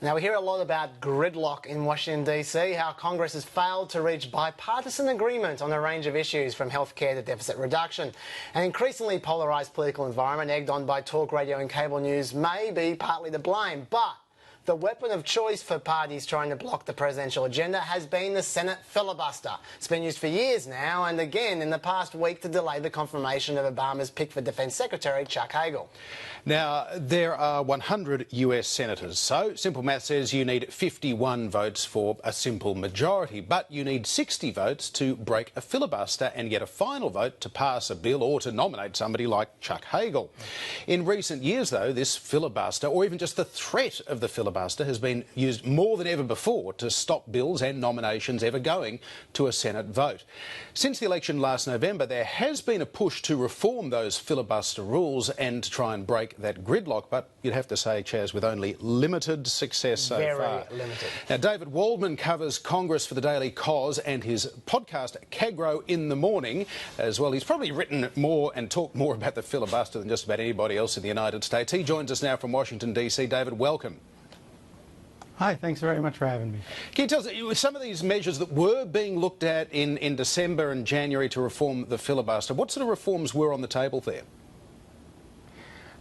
Now, we hear a lot about gridlock in Washington, D.C., how Congress has failed to reach bipartisan agreement on a range of issues from healthcare to deficit reduction. An increasingly polarised political environment egged on by talk radio and cable news may be partly to blame, but the weapon of choice for parties trying to block the presidential agenda has been the Senate filibuster. It's been used for years now, and again in the past week to delay the confirmation of Obama's pick for Defence Secretary, Chuck Hagel. Now, there are 100 US senators, so simple math says you need 51 votes for a simple majority, but you need 60 votes to break a filibuster and get a final vote to pass a bill or to nominate somebody like Chuck Hagel. In recent years, though, this filibuster, or even just the threat of the filibuster, has been used more than ever before to stop bills and nominations ever going to a Senate vote. Since the election last November, there has been a push to reform those filibuster rules and to try and break that gridlock, but you'd have to say, Chaz, with only limited success so far. Very limited. Now, David Waldman covers Congress for the Daily Kos and his podcast Kagro in the morning as well. He's probably written more and talked more about the filibuster than just about anybody else in the United States. He joins us now from Washington, D.C. David, welcome. Hi, thanks very much for having me. Can you tell us, some of these measures that were being looked at in December and January to reform the filibuster, what sort of reforms were on the table there?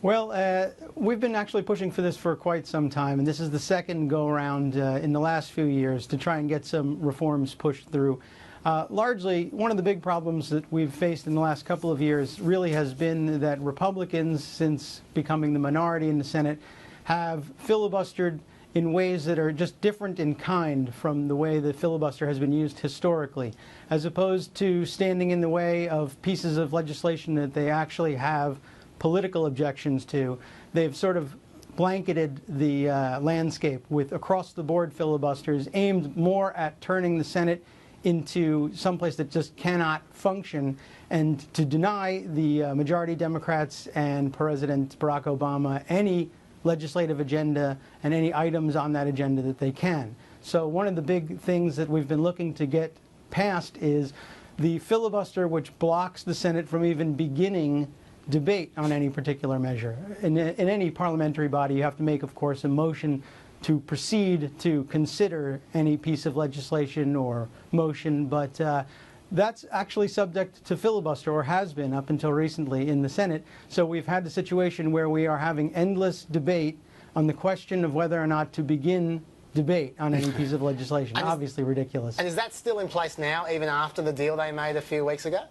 Well, we've been actually pushing for this for quite some time, and this is the second go-around in the last few years to try and get some reforms pushed through. Largely, one of the big problems that we've faced in the last couple of years really has been that Republicans, since becoming the minority in the Senate, have filibustered in ways that are just different in kind from the way the filibuster has been used historically, as opposed to standing in the way of pieces of legislation that they actually have political objections to. They've sort of blanketed the landscape with across-the-board filibusters aimed more at turning the Senate into someplace that just cannot function and to deny the majority Democrats and President Barack Obama any legislative agenda and any items on that agenda that they can. So one of the big things that we've been looking to get passed is the filibuster, which blocks the Senate from even beginning debate on any particular measure. In any parliamentary body, you have to make, of course, a motion to proceed to consider any piece of legislation or motion, but that's actually subject to filibuster, or has been up until recently in the Senate. So we've had the situation where we are having endless debate on the question of whether or not to begin debate on any piece of legislation. Obviously ridiculous. And is that still in place now, even after the deal they made a few weeks ago?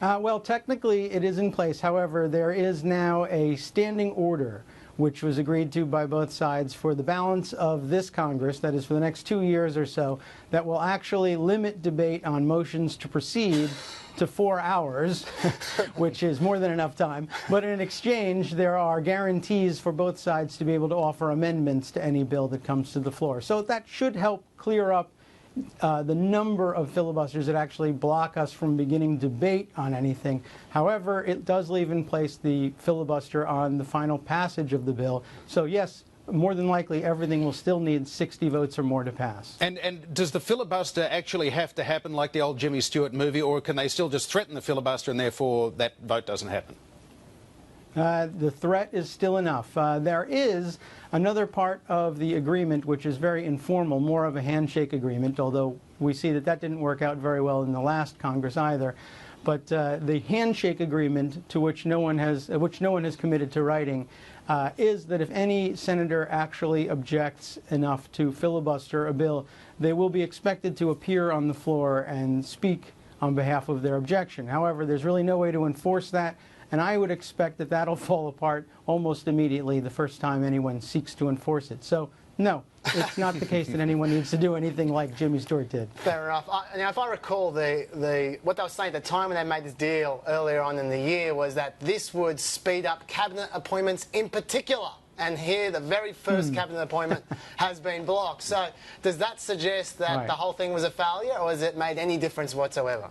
Well, technically it is in place. However, there is now a standing order which was agreed to by both sides for the balance of this Congress, that is for the next 2 years or so, that will actually limit debate on motions to proceed to 4 hours, which is more than enough time. But in exchange, there are guarantees for both sides to be able to offer amendments to any bill that comes to the floor. So that should help clear up the number of filibusters that actually block us from beginning debate on anything. However, it does leave in place the filibuster on the final passage of the bill. So yes, more than likely everything will still need 60 votes or more to pass. And does the filibuster actually have to happen like the old Jimmy Stewart movie, or can they still just threaten the filibuster and therefore that vote doesn't happen? The threat is still enough. There is another part of the agreement which is very informal, more of a handshake agreement, although we see that that didn't work out very well in the last Congress either. But the handshake agreement, to which no one has committed to writing, is that if any senator actually objects enough to filibuster a bill, they will be expected to appear on the floor and speak on behalf of their objection. However, there's really no way to enforce that. And I would expect that that'll fall apart almost immediately the first time anyone seeks to enforce it. So, no, it's not the case that anyone needs to do anything like Jimmy Stewart did. Fair enough. Now, if I recall, what they were saying at the time when they made this deal earlier on in the year was that this would speed up cabinet appointments in particular. And here, the very first cabinet appointment has been blocked. So, does that suggest that the whole thing was a failure, or has it made any difference whatsoever?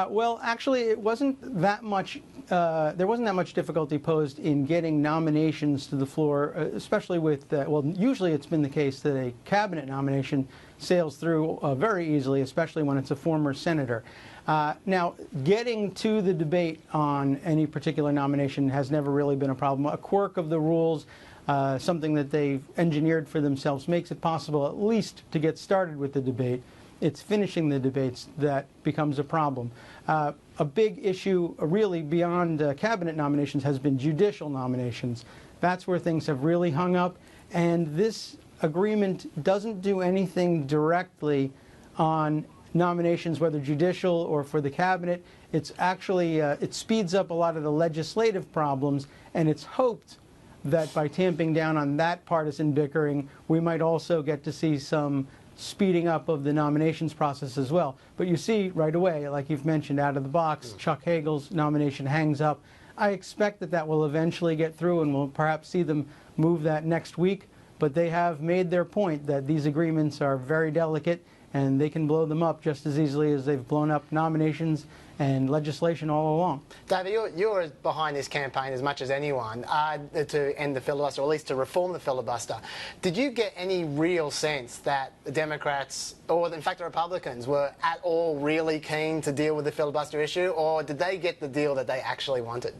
Well, actually, it wasn't that much. There wasn't that much difficulty posed in getting nominations to the floor, especially with. Well, usually it's been the case that a cabinet nomination sails through very easily, especially when it's a former senator. Now, getting to the debate on any particular nomination has never really been a problem. A quirk of the rules something that they've engineered for themselves, makes it possible at least to get started with the debate. It's finishing the debates that becomes a problem. A big issue, really beyond cabinet nominations, has been judicial nominations. That's where things have really hung up, and this agreement doesn't do anything directly on nominations, whether judicial or for the cabinet. It's actually, it speeds up a lot of the legislative problems, and it's hoped that by tamping down on that partisan bickering, we might also get to see some speeding up of the nominations process as well. But you see right away, like you've mentioned, out of the box, Chuck Hagel's nomination hangs up. I expect that that will eventually get through, and we'll perhaps see them move that next week. But they have made their point that these agreements are very delicate, and they can blow them up just as easily as they've blown up nominations and legislation all along. David, you're behind this campaign as much as anyone to end the filibuster, or at least to reform the filibuster. Did you get any real sense that the Democrats, or in fact the Republicans, were at all really keen to deal with the filibuster issue, or did they get the deal that they actually wanted?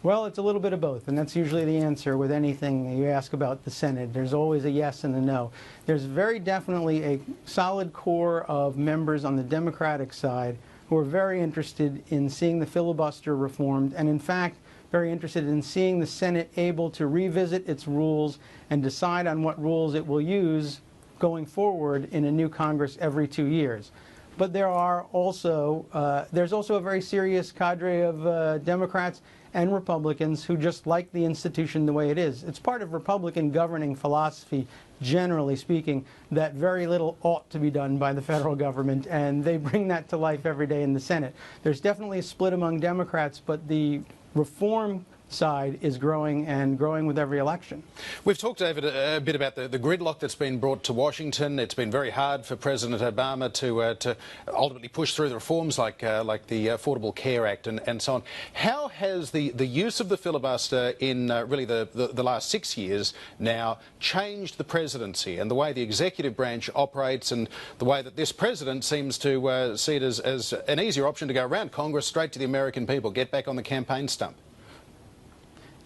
Well, it's a little bit of both, and that's usually the answer with anything you ask about the Senate. There's always a yes and a no. There's very definitely a solid core of members on the Democratic side who are very interested in seeing the filibuster reformed, and in fact, very interested in seeing the Senate able to revisit its rules and decide on what rules it will use going forward in a new Congress every 2 years. But there are also, there's also a very serious cadre of Democrats and Republicans who just like the institution the way it is. It's part of Republican governing philosophy, generally speaking, that very little ought to be done by the federal government, and they bring that to life every day in the Senate. There's definitely a split among Democrats, but the reform side is growing, and growing with every election. We've talked, David, a bit about the gridlock that's been brought to Washington. It's been very hard for President Obama to ultimately push through the reforms like the Affordable Care Act and so on. How has the use of the filibuster in really the last 6 years now changed the presidency and the way the executive branch operates, and the way that this president seems to see it as an easier option to go around Congress, straight to the American people, get back on the campaign stump?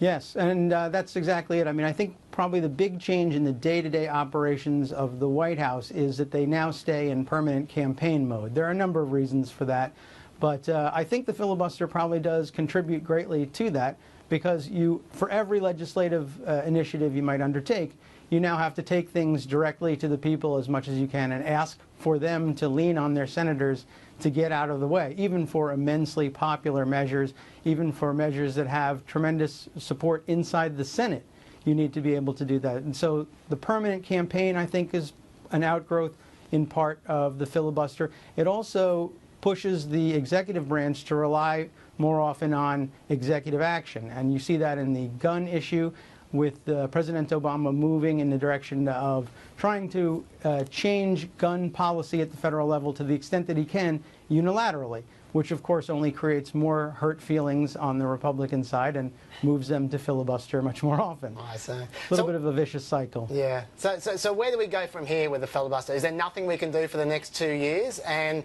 Yes, and that's exactly it. I mean, I think probably the big change in the day-to-day operations of the White House is that they now stay in permanent campaign mode. There are a number of reasons for that, but I think the filibuster probably does contribute greatly to that, because for every legislative initiative you might undertake, you now have to take things directly to the people as much as you can and ask for them to lean on their senators to get out of the way, even for immensely popular measures, even for measures that have tremendous support inside the Senate. You need to be able to do that. And so the permanent campaign, I think, is an outgrowth in part of the filibuster. It also pushes the executive branch to rely more often on executive action. And you see that in the gun issue, with President Obama moving in the direction of trying to change gun policy at the federal level to the extent that he can unilaterally, which of course only creates more hurt feelings on the Republican side and moves them to filibuster much more often. I see. A little bit of a vicious cycle. Yeah. So where do we go from here with the filibuster? Is there nothing we can do for the next 2 years? And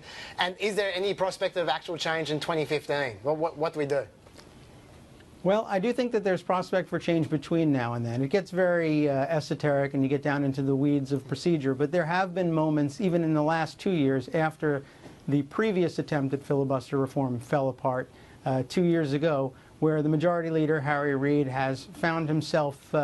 is there any prospect of actual change in 2015? What do we do? Well, I do think that there's prospect for change between now and then. It gets very esoteric and you get down into the weeds of procedure, but there have been moments, even in the last 2 years, after the previous attempt at filibuster reform fell apart 2 years ago, where the Majority Leader, Harry Reid, has found himself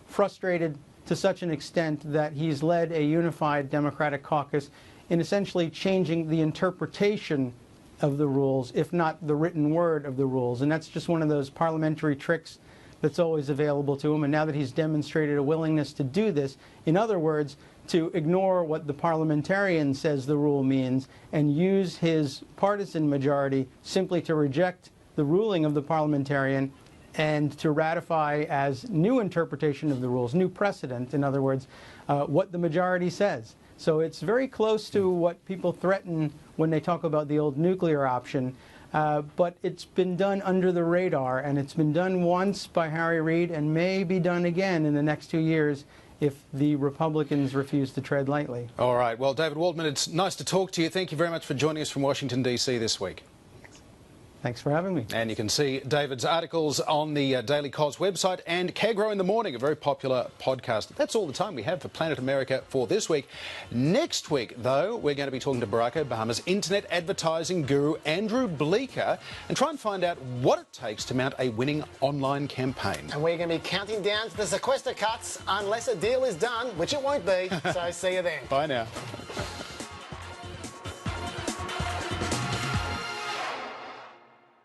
frustrated to such an extent that he's led a unified Democratic caucus in essentially changing the interpretation of the rules, if not the written word of the rules. And that's just one of those parliamentary tricks that's always available to him. And now that he's demonstrated a willingness to do this, in other words, to ignore what the parliamentarian says the rule means and use his partisan majority simply to reject the ruling of the parliamentarian and to ratify as new interpretation of the rules, new precedent, in other words, what the majority says. So it's very close to what people threaten when they talk about the old nuclear option, but it's been done under the radar, and it's been done once by Harry Reid and may be done again in the next 2 years if the Republicans refuse to tread lightly. All right. Well, David Waldman, it's nice to talk to you. Thank you very much for joining us from Washington, D.C. this week. Thanks for having me. And you can see David's articles on the Daily Kos website and Kagro in the Morning, a very popular podcast. That's all the time we have for Planet America for this week. Next week, though, we're going to be talking to Barack Obama's internet advertising guru, Andrew Bleeker, and try and find out what it takes to mount a winning online campaign. And we're going to be counting down to the sequester cuts unless a deal is done, which it won't be. So see you then. Bye now.